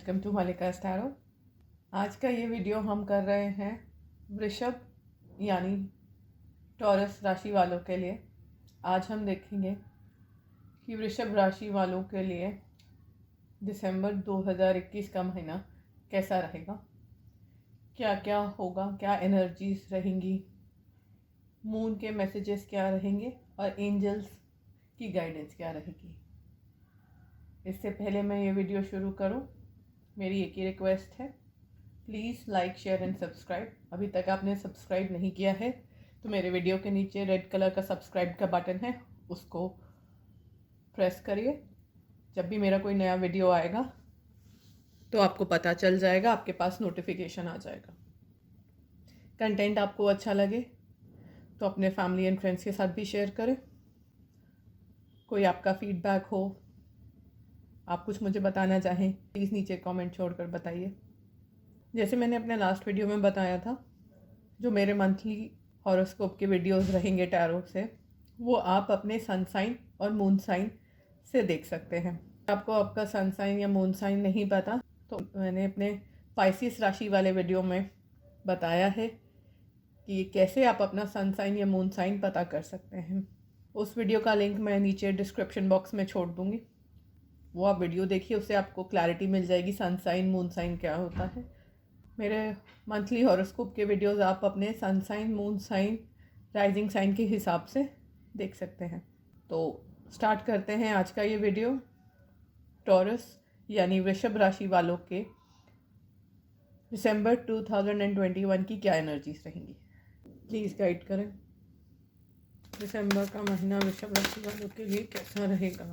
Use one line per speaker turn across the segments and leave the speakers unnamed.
Welcome to मलिकास tarot. आज का ये वीडियो हम कर रहे हैं वृषभ यानी टॉरस राशि वालों के लिए। आज हम देखेंगे कि वृषभ राशि वालों के लिए दिसंबर 2021 का महीना कैसा रहेगा, क्या क्या होगा, क्या एनर्जीज रहेंगी, मून के मैसेजेस क्या रहेंगे और एंजल्स की गाइडेंस क्या रहेगी। इससे पहले मैं ये वीडियो शुरू करूं, मेरी एक ही रिक्वेस्ट है, please like share and subscribe. अभी तक आपने सब्सक्राइब नहीं किया है तो मेरे वीडियो के नीचे रेड कलर का सब्सक्राइब का बटन है, उसको प्रेस करिए। जब भी मेरा कोई नया वीडियो आएगा तो आपको पता चल जाएगा, आपके पास नोटिफिकेशन आ जाएगा। कंटेंट आपको अच्छा लगे तो अपने फैमिली एंड फ्रेंड्स के साथ भी शेयर करें। कोई आपका फीडबैक हो, आप कुछ मुझे बताना चाहें, प्लीज़ नीचे कमेंट छोड़कर बताइए। जैसे मैंने अपने लास्ट वीडियो में बताया था, जो मेरे मंथली हॉरोस्कोप के वीडियोस रहेंगे टैरो से, वो आप अपने सन साइन और मून साइन से देख सकते हैं। आपको आपका सन साइन या मून साइन नहीं पता तो मैंने अपने पाइसिस राशि वाले वीडियो में बताया है कि कैसे आप अपना सन साइन या मून साइन पता कर सकते हैं। उस वीडियो का लिंक मैं नीचे डिस्क्रिप्शन बॉक्स में छोड़ दूँगी, वो आप वीडियो देखिए, उससे आपको क्लैरिटी मिल जाएगी सन साइन मून साइन क्या होता है। मेरे मंथली हॉरोस्कोप के वीडियोस आप अपने sun sign, moon sign, rising sign के हिसाब से देख सकते हैं। तो स्टार्ट करते हैं आज का ये वीडियो। टॉरस यानी वृषभ राशि वालों के दिसंबर 2021 की क्या एनर्जीज रहेंगी, प्लीज़ गाइड करें। दिसंबर का महीना वृषभ राशि वालों के लिए कैसा रहेगा।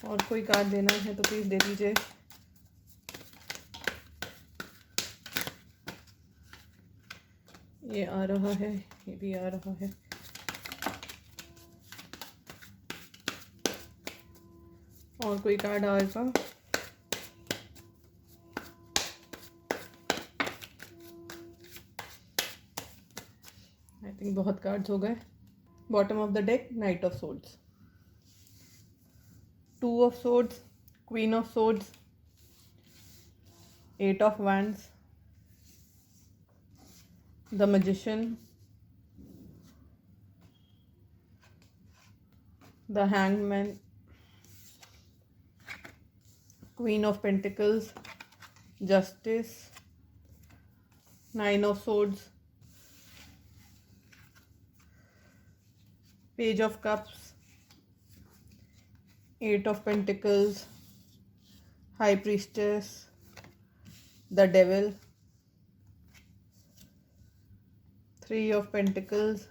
और कोई कार्ड देना है तो प्लीज़ दे दीजिए। ये आ रहा है, ये भी आ रहा है। और कोई कार्ड आएगा। आई थिंक बहुत कार्ड्स हो गए। Bottom of the deck, knight of swords, two of swords, queen of swords, eight of wands, the magician, the hangman, queen of pentacles, justice, nine of swords, page of cups, eight of pentacles, high priestess, the devil, three of pentacles,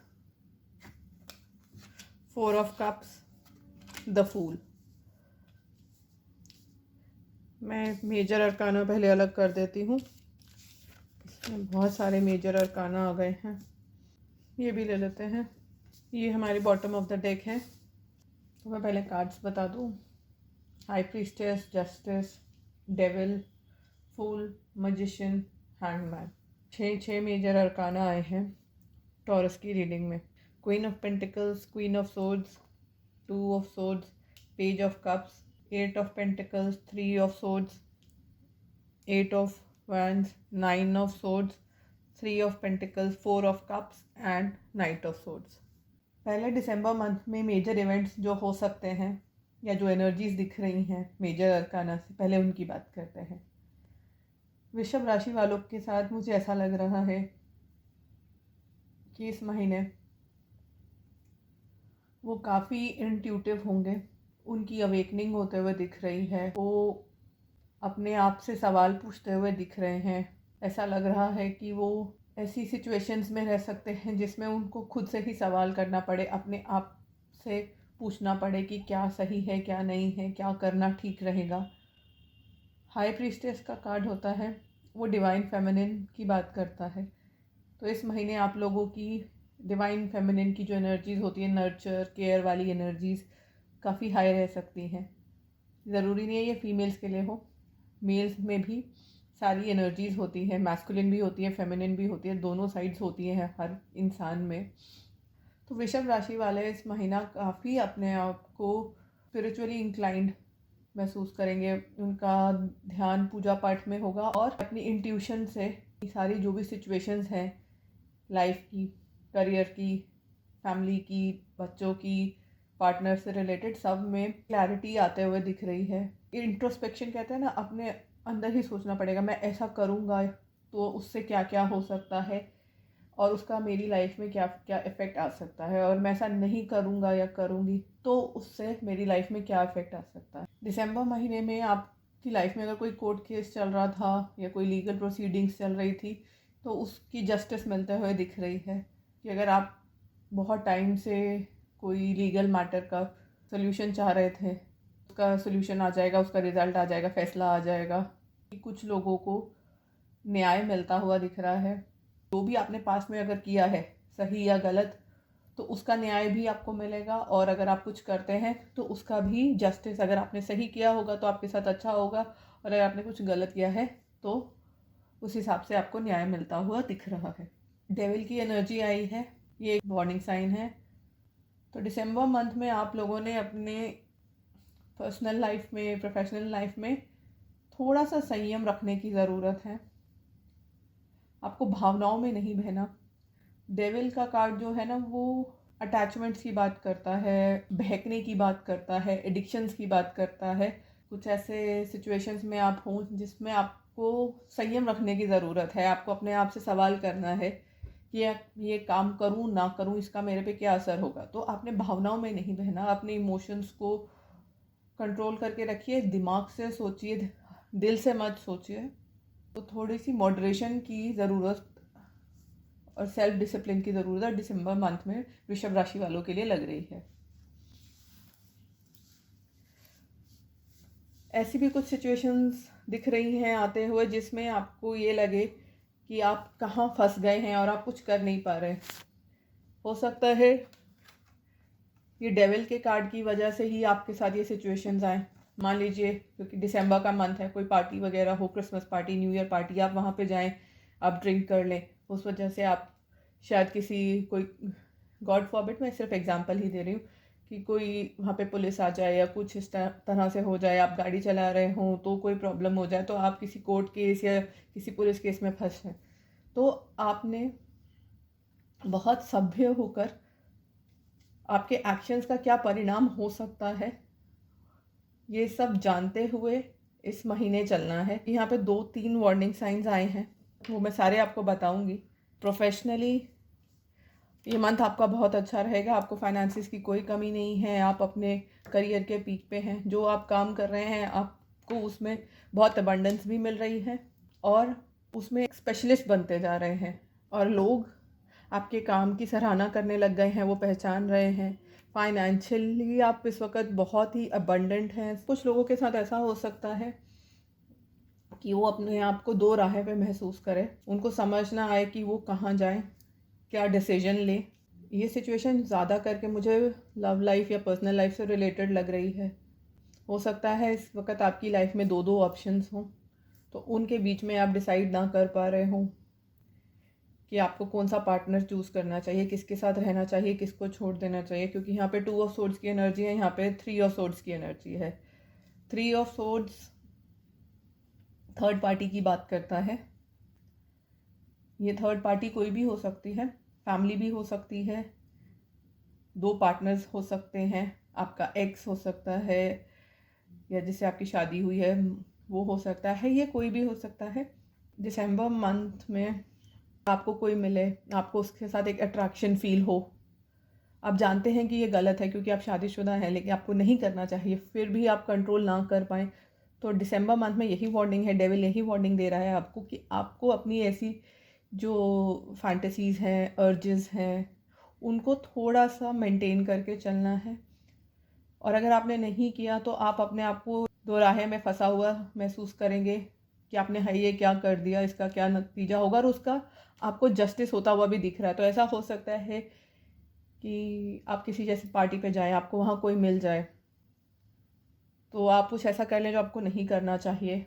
four of cups, the fool. मैं major arcana पहले अलग कर देती हूँ, इसमें बहुत सारे major arcana आ गए हैं। ये भी ले लेते हैं। ये हमारी बॉटम ऑफ द डेक है, तो मैं पहले कार्ड्स बता दूँ। High priestess, justice, devil, fool, magician, hangman. छः मेजर अरकाना आए हैं टॉरस की रीडिंग में। Queen of pentacles, queen of swords, two of swords, page of cups, eight of pentacles, three of swords, eight of wands, nine of swords, three of pentacles, four of cups and knight of swords. पहले दिसंबर month में major events जो हो सकते हैं या जो energies दिख रही हैं मेजर अरकाना से, पहले उनकी बात करते हैं। वृषभ राशि वालों के साथ मुझे ऐसा लग रहा है कि इस महीने वो काफ़ी इंट्यूटिव होंगे, उनकी अवेकनिंग होते हुए दिख रही है। वो अपने आप से सवाल पूछते हुए दिख रहे हैं। ऐसा लग रहा है कि वो ऐसी सिचुएशंस में रह सकते हैं जिसमें उनको खुद से ही सवाल करना पड़े, अपने आप से पूछना पड़े कि क्या सही है, क्या नहीं है, क्या करना ठीक रहेगा। हाई प्रीस्टेस का कार्ड होता है, वो डिवाइन फेमिनिन की बात करता है। तो इस महीने आप लोगों की डिवाइन फेमिनिन की जो एनर्जीज़ होती है, नर्चर, केयर वाली एनर्जीज़ काफ़ी हाई रह सकती हैं। ज़रूरी नहीं है ये फीमेल्स के लिए हो, मेल्स में भी सारी एनर्जीज़ होती है, मैस्कुलिन भी होती है, फेमिनिन भी होती है, दोनों साइड्स होती हैं हर इंसान में। तो वृषभ राशि वाले इस महीना काफ़ी अपने आप को स्पिरिचुअली इंक्लाइंड महसूस करेंगे। उनका ध्यान पूजा पाठ में होगा और अपनी इंट्यूशन से सारी जो भी सिचुएशंस हैं लाइफ की, करियर की, फैमिली की, बच्चों की, पार्टनर से रिलेटेड, सब में क्लैरिटी आते हुए दिख रही है। इंट्रोस्पेक्शन कहते हैं ना, अपने अंदर ही सोचना पड़ेगा, मैं ऐसा करूँगा तो उससे क्या क्या हो सकता है और उसका मेरी लाइफ में क्या क्या इफ़ेक्ट आ सकता है, और मैं ऐसा नहीं करूँगा या करूँगी तो उससे मेरी लाइफ में क्या इफ़ेक्ट आ सकता है। दिसंबर महीने में आपकी लाइफ में अगर कोई कोर्ट केस चल रहा था या कोई लीगल प्रोसीडिंग्स चल रही थी तो उसकी जस्टिस मिलते हुए दिख रही है कि अगर आप बहुत टाइम से कोई लीगल मैटर का सोल्यूशन चाह रहे थे, उसका सोल्यूशन आ जाएगा, उसका रिज़ल्ट आ जाएगा, फैसला आ जाएगा। कुछ लोगों को न्याय मिलता हुआ दिख रहा है। जो भी आपने पास में अगर किया है, सही या गलत, तो उसका न्याय भी आपको मिलेगा। और अगर आप कुछ करते हैं तो उसका भी जस्टिस, अगर आपने सही किया होगा तो आपके साथ अच्छा होगा, और अगर आपने कुछ गलत किया है तो उस हिसाब से आपको न्याय मिलता हुआ दिख रहा है। डेविल की एनर्जी आई है, ये एक वार्निंग साइन है। तो दिसंबर मंथ में आप लोगों ने अपने पर्सनल लाइफ में, प्रोफेशनल लाइफ में थोड़ा सा संयम रखने की ज़रूरत है। आपको भावनाओं में नहीं बहना। डेविल का कार्ड जो है ना, वो अटैचमेंट्स की बात करता है, बहकने की बात करता है, एडिक्शंस की बात करता है। कुछ ऐसे सिचुएशंस में आप हों जिसमें आपको संयम रखने की ज़रूरत है। आपको अपने आप से सवाल करना है कि ये काम करूँ ना करूँ, इसका मेरे पे क्या असर होगा। तो आपने भावनाओं में नहीं बहना, अपने इमोशंस को कंट्रोल करके रखिए, दिमाग से सोचिए, दिल से मत सोचिए। तो थोड़ी सी मॉडरेशन की ज़रूरत और सेल्फ डिसिप्लिन की ज़रूरत दिसंबर मंथ में वृषभ राशि वालों के लिए लग रही है। ऐसी भी कुछ सिचुएशंस दिख रही हैं आते हुए जिसमें आपको ये लगे कि आप कहाँ फंस गए हैं और आप कुछ कर नहीं पा रहे। हो सकता है ये डेविल के कार्ड की वजह से ही आपके साथ ये सिचुएशंस आए। मान लीजिए क्योंकि दिसंबर का मंथ है, कोई पार्टी वगैरह हो, Christmas party, new year party, आप वहाँ पे जाएं, आप ड्रिंक कर लें, उस वजह से आप शायद कोई गॉड फॉरबिड, मैं सिर्फ एग्जांपल ही दे रही हूँ, कि कोई वहाँ पे पुलिस आ जाए या कुछ इस तरह से हो जाए, आप गाड़ी चला रहे हों तो कोई प्रॉब्लम हो जाए, तो आप किसी कोर्ट केस या किसी पुलिस केस में फंस जाए। तो आपने बहुत सभ्य होकर आपके एक्शंस का क्या परिणाम हो सकता है ये सब जानते हुए इस महीने चलना है। यहाँ पे 2-3 वार्निंग साइंस आए हैं, वो मैं सारे आपको बताऊंगी। प्रोफेशनली ये मंथ आपका बहुत अच्छा रहेगा, आपको फाइनेंसिस की कोई कमी नहीं है, आप अपने करियर के पीक पे हैं। जो आप काम कर रहे हैं आपको उसमें बहुत अबंडेंस भी मिल रही है और उसमें एक स्पेशलिस्ट बनते जा रहे हैं, और लोग आपके काम की सराहना करने लग गए हैं, वो पहचान रहे हैं। फाइनेंशियली आप इस वक्त बहुत ही अबंडेंट हैं। कुछ लोगों के साथ ऐसा हो सकता है कि वो अपने आप को दो राहें पे महसूस करें, उनको समझ ना आए कि वो कहाँ जाएं, क्या डिसीजन लें। ये सिचुएशन ज़्यादा करके मुझे लव लाइफ या पर्सनल लाइफ से रिलेटेड लग रही है। हो सकता है इस वक्त आपकी लाइफ में 2 ऑप्शंस हों, तो उनके बीच में आप डिसाइड ना कर पा रहे हों कि आपको कौन सा पार्टनर चूज़ करना चाहिए, किसके साथ रहना चाहिए, किसको छोड़ देना चाहिए। क्योंकि यहाँ पे 2 ऑफ सोर्ड्स की एनर्जी है, यहाँ पे 3 ऑफ सोर्ड्स की एनर्जी है। 3 ऑफ सोर्ड्स थर्ड पार्टी की बात करता है। ये थर्ड पार्टी कोई भी हो सकती है, फैमिली भी हो सकती है, 2 पार्टनर्स हो सकते हैं, आपका एक्स हो सकता है या जिससे आपकी शादी हुई है वो हो सकता है, ये कोई भी हो सकता है। दिसंबर मंथ में आपको कोई मिले, आपको उसके साथ एक अट्रैक्शन फील हो, आप जानते हैं कि ये गलत है क्योंकि आप शादीशुदा हैं, लेकिन आपको नहीं करना चाहिए, फिर भी आप कंट्रोल ना कर पाएँ, तो दिसंबर मंथ में यही वार्निंग है। डेविल यही वार्निंग दे रहा है आपको कि आपको अपनी ऐसी जो फैंटेसीज़ हैं, अर्जेस हैं, उनको थोड़ा सा मेंटेन करके चलना है। और अगर आपने नहीं किया तो आप अपने आप को दो राहें में फंसा हुआ महसूस करेंगे कि आपने है ये क्या कर दिया, इसका क्या नतीजा होगा, और उसका आपको जस्टिस होता हुआ भी दिख रहा है। तो ऐसा हो सकता है कि आप किसी जैसी पार्टी पे जाएं, आपको वहाँ कोई मिल जाए, तो आप कुछ ऐसा कर लें जो आपको नहीं करना चाहिए।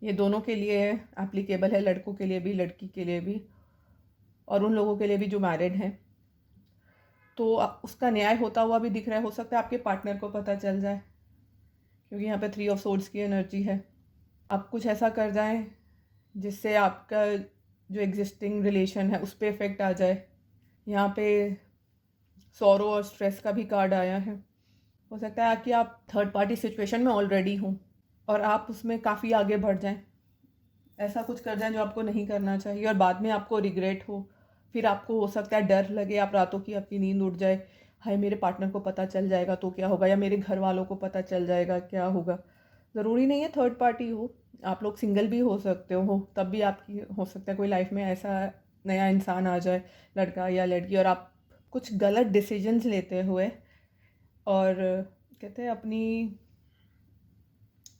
ये दोनों के लिए एप्लीकेबल है, लड़कों के लिए भी, लड़की के लिए भी, और उन लोगों के लिए भी जो मैरिड हैं। तो उसका न्याय होता हुआ भी दिख रहा है। हो सकता है आपके पार्टनर को पता चल जाए, क्योंकि यहाँ पे 3 ऑफ सोर्ड्स की एनर्जी है। आप कुछ ऐसा कर जाएं जिससे आपका जो एग्जिस्टिंग रिलेशन है उस पर इफ़ेक्ट आ जाए। यहाँ पे सॉरो और स्ट्रेस का भी कार्ड आया है। हो सकता है कि आप थर्ड पार्टी सिचुएशन में ऑलरेडी हों और आप उसमें काफ़ी आगे बढ़ जाएं, ऐसा कुछ कर जाएं जो आपको नहीं करना चाहिए, और बाद में आपको रिग्रेट हो। फिर आपको हो सकता है डर लगे, आप रातों की आपकी नींद उड़ जाए, हाय मेरे पार्टनर को पता चल जाएगा तो क्या होगा, या मेरे घर वालों को पता चल जाएगा क्या होगा। ज़रूरी नहीं है थर्ड पार्टी हो, आप लोग सिंगल भी हो सकते हो, तब भी आपकी हो सकता है कोई लाइफ में ऐसा नया इंसान आ जाए, लड़का या लड़की, और आप कुछ गलत डिसीजंस लेते हुए और कहते हैं अपनी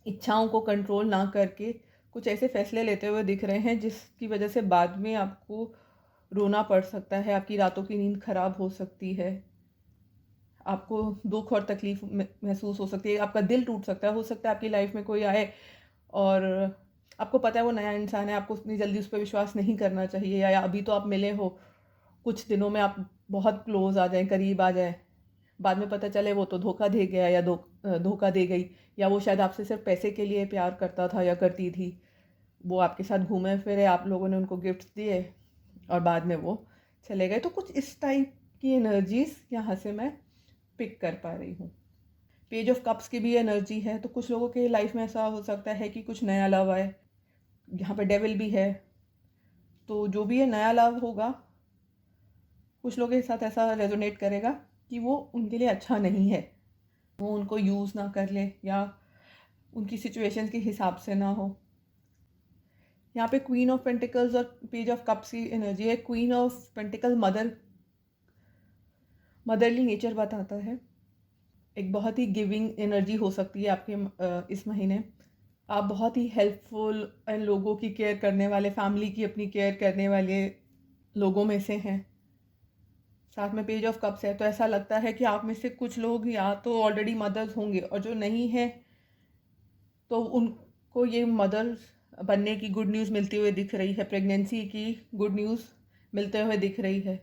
इच्छाओं को कंट्रोल ना करके कुछ ऐसे फैसले लेते हुए दिख रहे हैं जिसकी वजह से बाद में आपको रोना पड़ सकता है, आपकी रातों की नींद खराब हो सकती है, आपको दुख और तकलीफ महसूस हो सकती है, आपका दिल टूट सकता है। हो सकता है आपकी लाइफ में कोई आए और आपको पता है वो नया इंसान है, आपको उतनी जल्दी उस पर विश्वास नहीं करना चाहिए, या अभी तो आप मिले हो, कुछ दिनों में आप बहुत क्लोज आ जाएं, करीब आ जाएं, बाद में पता चले वो तो धोखा दे गया या धोखा दे गई, या वो शायद आपसे सिर्फ पैसे के लिए प्यार करता था या करती थी, वो आपके साथ घूमे फिरे, आप लोगों ने उनको गिफ्ट दिए और बाद में वो चले गए। तो कुछ इस टाइप की एनर्जीज यहाँ से मैं पिक कर पा रही हूँ। पेज ऑफ कप्स की भी एनर्जी है, तो कुछ लोगों के लाइफ में ऐसा हो सकता है कि कुछ नया लव आए। यहाँ पे डेविल भी है, तो जो भी ये नया लव होगा कुछ लोगों के साथ ऐसा रेजोनेट करेगा कि वो उनके लिए अच्छा नहीं है, वो उनको यूज़ ना कर ले या उनकी सिचुएशन के हिसाब से ना हो। यहाँ पे क्वीन ऑफ पेंटिकल्स और पेज ऑफ कप्स की एनर्जी है। Queen of pentacle motherly nature बताता है। एक बहुत ही गिविंग एनर्जी हो सकती है आपके इस महीने। आप बहुत ही हेल्पफुल एंड लोगों की केयर करने वाले, फैमिली की अपनी केयर करने वाले लोगों में से हैं। साथ में पेज ऑफ कप्स है, तो ऐसा लगता है कि आप में से कुछ लोग या तो ऑलरेडी मदर्स होंगे, और जो नहीं है तो उनको ये मदर्स बनने की गुड न्यूज़ मिलती हुई दिख रही है, प्रेगनेंसी की गुड न्यूज़ मिलते हुए दिख रही है।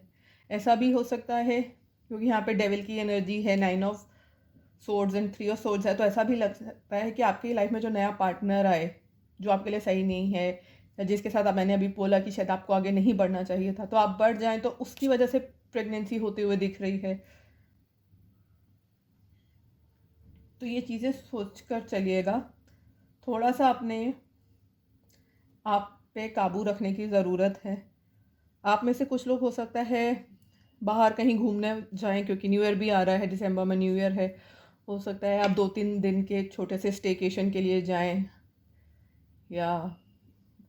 ऐसा भी हो सकता है क्योंकि यहाँ पे डेविल की एनर्जी है, 9 of swords and 3 of swords है, तो ऐसा भी लग सकता है कि आपकी लाइफ में जो नया पार्टनर आए जो आपके लिए सही नहीं है, या जिसके साथ मैंने अभी बोला कि शायद आपको आगे नहीं बढ़ना चाहिए था, तो आप बढ़ जाएं, तो उसकी वजह से प्रेगनेंसी होते हुए दिख रही है। तो ये चीज़ें सोच कर चलिएगा, थोड़ा सा अपने आप पे काबू रखने की ज़रूरत है। आप में से कुछ लोग हो सकता है बाहर कहीं घूमने जाएं, क्योंकि न्यू ईयर भी आ रहा है, दिसंबर में न्यू ईयर है। हो सकता है आप 2-3 दिन के छोटे से स्टेकेशन के लिए जाएं, या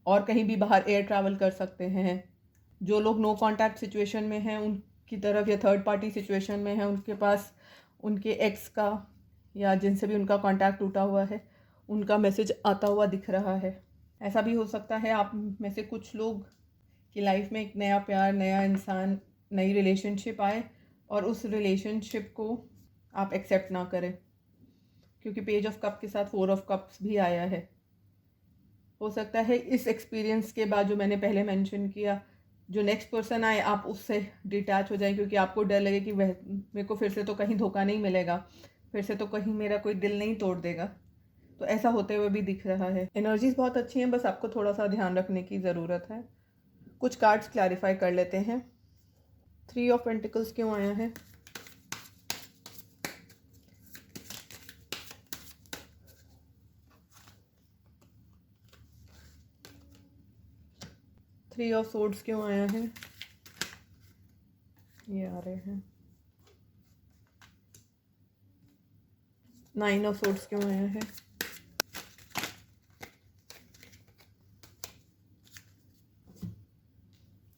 और कहीं भी बाहर एयर ट्रैवल कर सकते हैं। जो लोग नो कांटेक्ट सिचुएशन में हैं उनकी तरफ, या थर्ड पार्टी सिचुएशन में हैं, उनके पास उनके एक्स का या जिनसे भी उनका कांटेक्ट टूटा हुआ है उनका मैसेज आता हुआ दिख रहा है। ऐसा भी हो सकता है आप में से कुछ लोग की लाइफ में एक नया प्यार, नया इंसान, नई रिलेशनशिप आए और उस रिलेशनशिप को आप एक्सेप्ट ना करें, क्योंकि पेज ऑफ कप के साथ 4 ऑफ कप्स भी आया है। हो सकता है इस एक्सपीरियंस के बाद जो मैंने पहले मेंशन किया, जो नेक्स्ट पर्सन आए आप उससे डिटैच हो जाएं, क्योंकि आपको डर लगे कि वह मेरे को फिर से तो कहीं धोखा नहीं मिलेगा, फिर से तो कहीं मेरा कोई दिल नहीं तोड़ देगा। तो ऐसा होते हुए भी दिख रहा है। एनर्जीज बहुत अच्छी हैं, बस आपको थोड़ा सा ध्यान रखने की ज़रूरत है। कुछ कार्ड्स क्लैरिफाई कर लेते हैं। 3 ऑफ पेंटिकल्स क्यों आया है? थ्री ऑफ सोर्ड्स क्यों आया है? ये आ रहे हैं। 9 ऑफ सोर्ड्स क्यों आया है?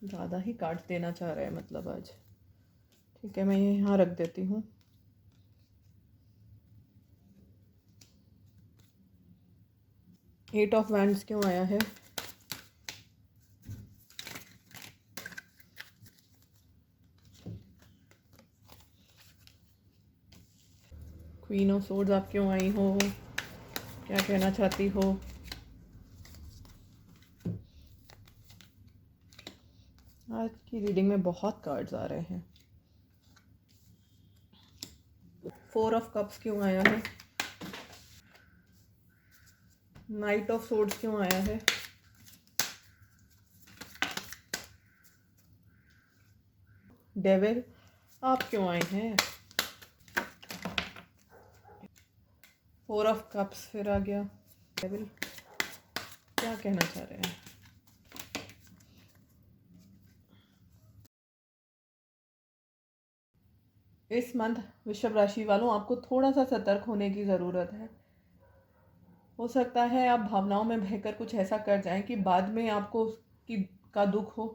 ज़्यादा ही कार्ड्स देना चाह रहे हैं मतलब आज। ठीक है, मैं ये यहाँ रख देती हूँ। एट ऑफ वैंड्स क्यों आया है? क्वीन ऑफ सोर्ड्स आप क्यों आई हो? क्या कहना चाहती हो? आज की रीडिंग में बहुत कार्ड्स आ रहे हैं। 4 ऑफ कप्स क्यों आया है? नाइट ऑफ सोर्ड्स क्यों आया है? डेविल आप क्यों आए हैं? 4 ऑफ कप्स फिर आ गया। डेविल क्या कहना चाह रहे हैं? इस मंथ वृषभ राशि वालों आपको थोड़ा सा सतर्क होने की ज़रूरत है। हो सकता है आप भावनाओं में बहकर कुछ ऐसा कर जाएं कि बाद में आपको उसकी का दुख हो,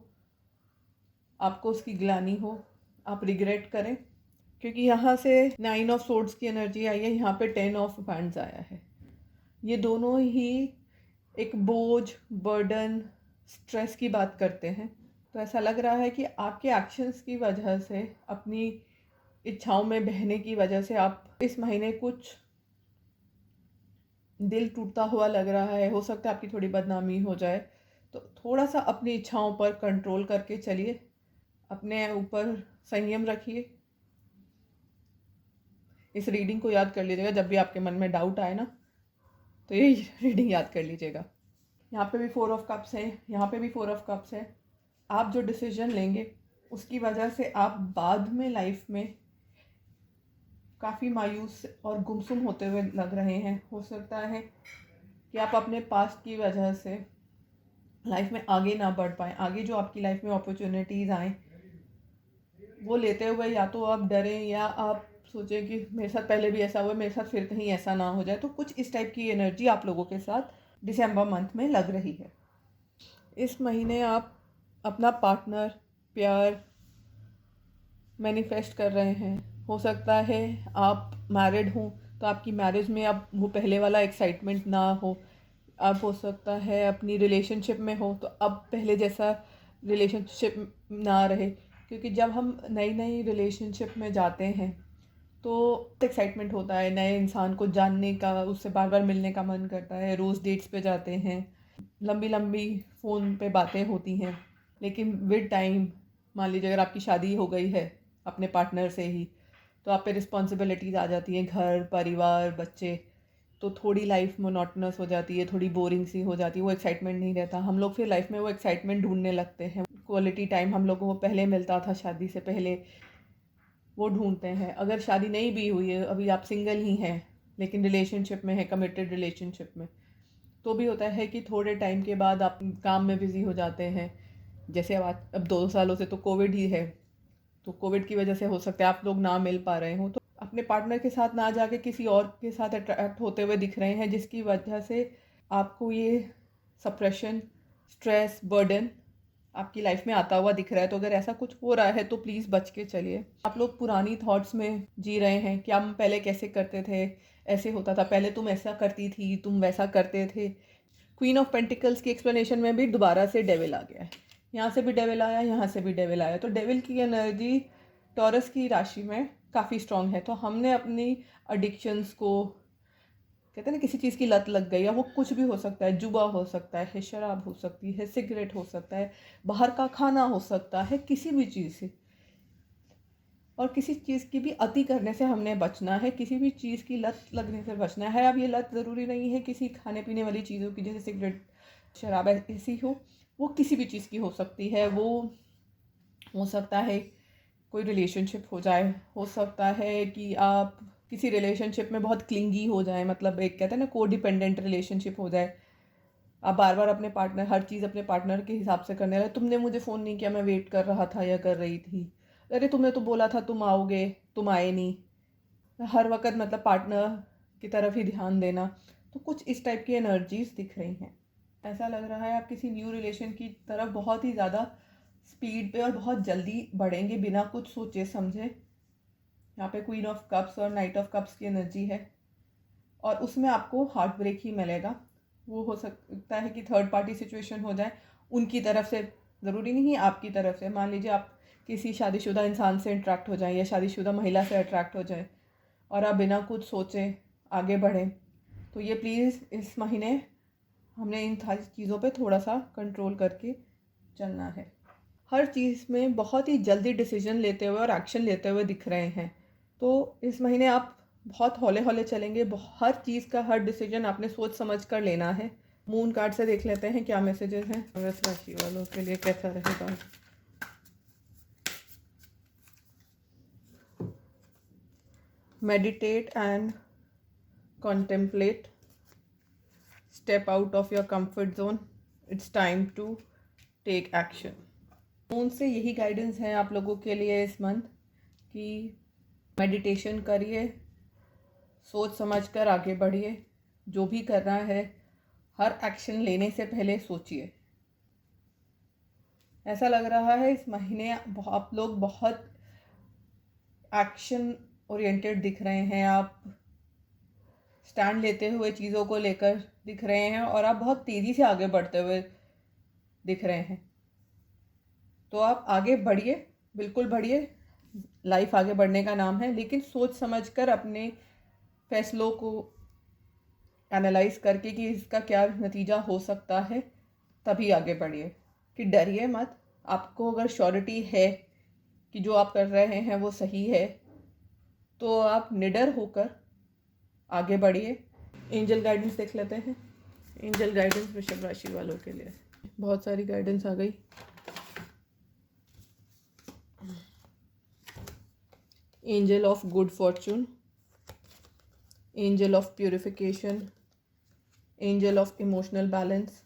आपको उसकी ग्लानि हो, आप रिग्रेट करें। क्योंकि यहाँ से 9 ऑफ सोर्ड्स की एनर्जी आई है, यहाँ पे 10 ऑफ वैंड्स आया है। ये दोनों ही एक बोझ, बर्डन, स्ट्रेस की बात करते हैं। तो ऐसा लग रहा है कि आपके एक्शंस की वजह से, अपनी इच्छाओं में बहने की वजह से आप इस महीने कुछ दिल टूटता हुआ लग रहा है। हो सकता है आपकी थोड़ी बदनामी हो जाए, तो थोड़ा सा अपनी इच्छाओं पर कंट्रोल करके चलिए, अपने ऊपर संयम रखिए। इस रीडिंग को याद कर लीजिएगा, जब भी आपके मन में डाउट आए ना, तो ये रीडिंग याद कर लीजिएगा। यहाँ पे भी 4 ऑफ कप्स है, यहाँ पे भी 4 ऑफ कप्स है। आप जो डिसीजन लेंगे उसकी वजह से आप बाद में लाइफ में काफ़ी मायूस और गुमसुम होते हुए लग रहे हैं। हो सकता है कि आप अपने पास्ट की वजह से लाइफ में आगे ना बढ़ पाएँ। आगे जो आपकी लाइफ में अपॉर्चुनिटीज़ आएँ, वो लेते हुए या तो आप डरें या आप सोचें कि मेरे साथ पहले भी ऐसा हुआ, मेरे साथ फिर कहीं ऐसा ना हो जाए। तो कुछ इस टाइप की एनर्जी आप लोगों के साथ दिसंबर मंथ में लग रही है। इस महीने आप अपना पार्टनर, प्यार मैनिफेस्ट कर रहे हैं। हो सकता है आप मैरिड हों तो आपकी मैरिज में अब वो पहले वाला एक्साइटमेंट ना हो। अब हो सकता है अपनी रिलेशनशिप में हो तो अब पहले जैसा रिलेशनशिप ना रहे। क्योंकि जब हम नई नई रिलेशनशिप में जाते हैं तो एक्साइटमेंट होता है, नए इंसान को जानने का, उससे बार बार मिलने का मन करता है, रोज़ डेट्स पे जाते हैं, लंबी लंबी फ़ोन पे बातें होती हैं। लेकिन विद टाइम, मान लीजिए अगर आपकी शादी हो गई है अपने पार्टनर से ही, तो आप पे रिस्पॉन्सिबिलिटीज़ आ जाती हैं, घर, परिवार, बच्चे। तो थोड़ी लाइफ मोनोटोनस हो जाती है, थोड़ी बोरिंग सी हो जाती है, वो एक्साइटमेंट नहीं रहता। हम लोग फिर लाइफ में वो एक्साइटमेंट ढूंढने लगते हैं। क्वालिटी टाइम हम लोगों को पहले मिलता था शादी से पहले, वो ढूंढते हैं। अगर शादी नहीं भी हुई है, अभी आप सिंगल ही हैं लेकिन रिलेशनशिप में है, कमिटेड रिलेशनशिप में, तो भी होता है कि थोड़े टाइम के बाद आप काम में बिज़ी हो जाते हैं। जैसे अब 2 सालों से तो कोविड ही है, तो कोविड की वजह से हो सकता है आप लोग ना मिल पा रहे हों, तो अपने पार्टनर के साथ ना जाके किसी और के साथ अट्रैक्ट होते हुए दिख रहे हैं, जिसकी वजह से आपको ये सप्रेशन, स्ट्रेस, बर्डन आपकी लाइफ में आता हुआ दिख रहा है। तो अगर ऐसा कुछ हो रहा है तो प्लीज़ बच के चलिए। आप लोग पुरानी थॉट्स में जी रहे हैं कि हम पहले कैसे करते थे, ऐसे होता था पहले, तुम ऐसा करती थी, तुम वैसा करते थे। क्वीन ऑफ पेंटिकल्स की एक्सप्लेनेशन में भी दोबारा से डेविल आ गया है। यहाँ से भी डेविल आया, यहाँ से भी डेविल आया। तो डेविल की एनर्जी टॉरस की राशि में काफ़ी स्ट्रांग है। तो हमने अपनी एडिक्शंस को, कहते हैं ना, किसी चीज़ की लत लग गई है, वो कुछ भी हो सकता है, जुआ हो सकता है, शराब हो सकती है, सिगरेट हो सकता है, बाहर का खाना हो सकता है, किसी भी चीज़ से। और किसी चीज़ की भी अति करने से हमने बचना है, किसी भी चीज़ की लत लगने से बचना है। अब ये लत ज़रूरी नहीं है किसी खाने पीने वाली चीज़ों की, जैसे सिगरेट, शराब ऐसी हो, वो किसी भी चीज़ की हो सकती है। वो हो सकता है कोई रिलेशनशिप हो जाए, हो सकता है कि आप किसी रिलेशनशिप में बहुत क्लिंगी हो जाए, मतलब एक कहते हैं ना को डिपेंडेंट रिलेशनशिप हो जाए। आप बार बार अपने पार्टनर, हर चीज़ अपने पार्टनर के हिसाब से करने लगे। तुमने मुझे फ़ोन नहीं किया, मैं वेट कर रहा था या कर रही थी, अरे तुमने तो बोला था तुम आओगे, तुम आए नहीं। हर वक्त मतलब पार्टनर की तरफ ही ध्यान देना। तो कुछ इस टाइप की एनर्जीज दिख रही हैं। ऐसा लग रहा है आप किसी न्यू रिलेशन की तरफ बहुत ही ज़्यादा स्पीड पे और बहुत जल्दी बढ़ेंगे बिना कुछ सोचे समझे। यहाँ पे क्वीन ऑफ कप्स और नाइट ऑफ कप्स की एनर्जी है, और उसमें आपको हार्ट ब्रेक ही मिलेगा। वो हो सकता है कि थर्ड पार्टी सिचुएशन हो जाए उनकी तरफ से, ज़रूरी नहीं है आपकी तरफ से। मान लीजिए आप किसी शादीशुदा इंसान से इंटरेक्ट हो जाएं या शादीशुदा महिला से अट्रैक्ट हो जाएं और आप बिना कुछ सोचे आगे बढ़ें, तो ये प्लीज़ इस महीने हमने इन सारी चीज़ों पे थोड़ा सा कंट्रोल करके चलना है। हर चीज़ में बहुत ही जल्दी डिसीजन लेते हुए और एक्शन लेते हुए दिख रहे हैं। तो इस महीने आप बहुत हौले हौले चलेंगे। हर चीज़ का हर डिसीजन आपने सोच समझ कर लेना है। मून कार्ड से देख लेते हैं क्या मैसेजेस हैं वृष राशि वालों के लिए, कैसा रहेगा। Meditate and contemplate, step out of your comfort zone, it's time to take action। Moon से यही गाइडेंस है आप लोगों के लिए इस मंथ कि मेडिटेशन करिए, सोच समझ कर आगे बढ़िए। जो भी करना है हर एक्शन लेने से पहले सोचिए। ऐसा लग रहा है इस महीने आप लोग बहुत एक्शन ओरिएंटेड दिख रहे हैं। आप स्टैंड लेते हुए चीज़ों को लेकर दिख रहे हैं और आप बहुत तेज़ी से आगे बढ़ते हुए दिख रहे हैं। तो आप आगे बढ़िए, बिल्कुल बढ़िए। लाइफ आगे बढ़ने का नाम है, लेकिन सोच समझकर अपने फैसलों को एनालाइज करके कि इसका क्या नतीजा हो सकता है, तभी आगे बढ़िए। कि डरिए मत। आपको अगर श्योरिटी है कि जो आप कर रहे हैं वो सही है, तो आप निडर होकर आगे बढ़िए। एंजल गाइडेंस देख लेते हैं। एंजल गाइडेंस वृषभ राशि वालों के लिए बहुत सारी गाइडेंस आ गई। Angel of good Fortune, angel of purification, angel of emotional balance,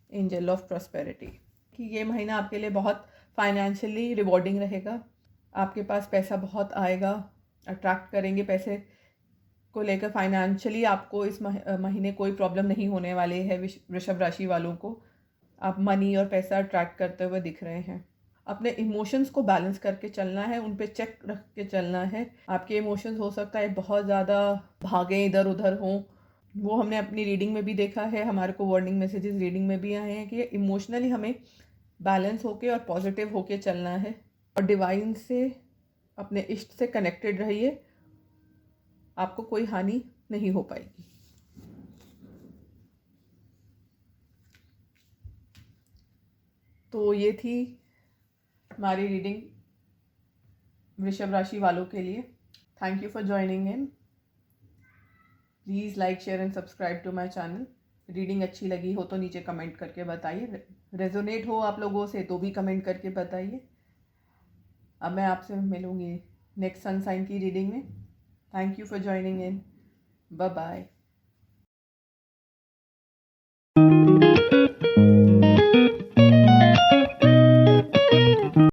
angel of prosperity. कि ये महीना आपके लिए बहुत फाइनेंशियली रिवॉर्डिंग रहेगा। आपके पास पैसा बहुत आएगा, अट्रैक्ट करेंगे पैसे को लेकर। फाइनेंशियली आपको इस महीने कोई प्रॉब्लम नहीं होने वाली है। वृषभ राशि वालों को आप मनी और पैसा अट्रैक्ट करते हुए दिख रहे हैं। अपने इमोशंस को बैलेंस करके चलना है, उन पे चेक रख के चलना है। आपके इमोशंस हो सकता है बहुत ज़्यादा भागें, इधर उधर हों। वो हमने अपनी रीडिंग में भी देखा है, हमारे को वार्निंग मैसेजेस रीडिंग में भी आए हैं कि इमोशनली हमें बैलेंस होके और पॉजिटिव होके चलना है। और डिवाइन से, अपने इष्ट से कनेक्टेड रहिए, आपको कोई हानि नहीं हो पाएगी। तो ये थी हमारी रीडिंग वृषभ राशि वालों के लिए। Thank you for joining in. Please like, share and subscribe to my channel. Reading अच्छी लगी हो तो नीचे कमेंट करके बताइए। रेजोनेट हो आप लोगों से तो भी कमेंट करके बताइए। अब मैं आपसे मिलूँगी नेक्स्ट सन साइन की रीडिंग में। Thank you for joining in. Bye bye.